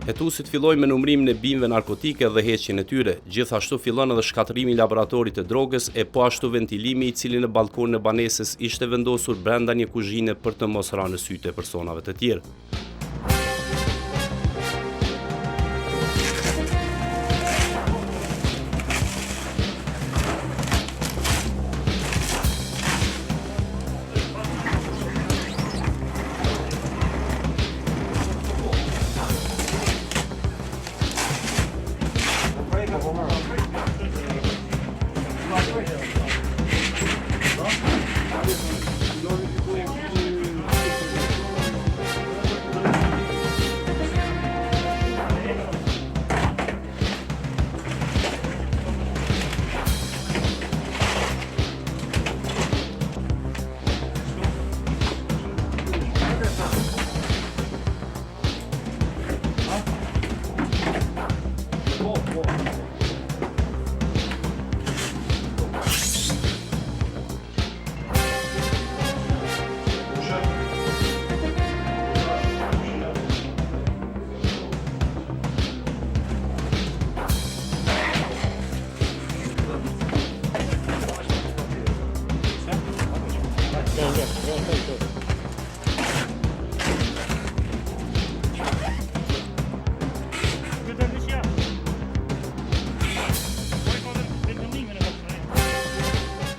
Hetuesit fillojnë me numërimin e bimëve narkotike dhe heqjen e tyre. Gjithashtu fillon edhe shkatërimi i laboratorit të drogës e po ashtu ventilimi i cili në balkonin e banesës ishte vendosur brenda një kuzhine për të mos rënë në sytë e personave të tjerë.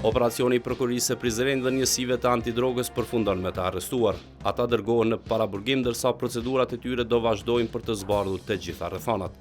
Operacioni i prokurisë së Prizrenit dhe njësive të antidrogës përfundon me të arrestuar. Ata dërgohen në paraburgim ndërsa procedurat e tyre do vazhdojnë për të zbardhur të gjitha rrethanat.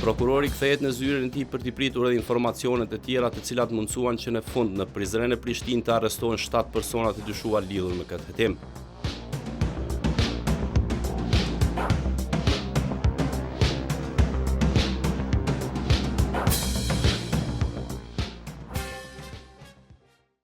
Prokurori kthehet në zyrën e tij për t'i pritur edhe informacionet e tjera të cilat mundsuan që në fund në Prizren e Prishtinë të arrestohen 7 persona të dyshuar lidhur me këtë hetim.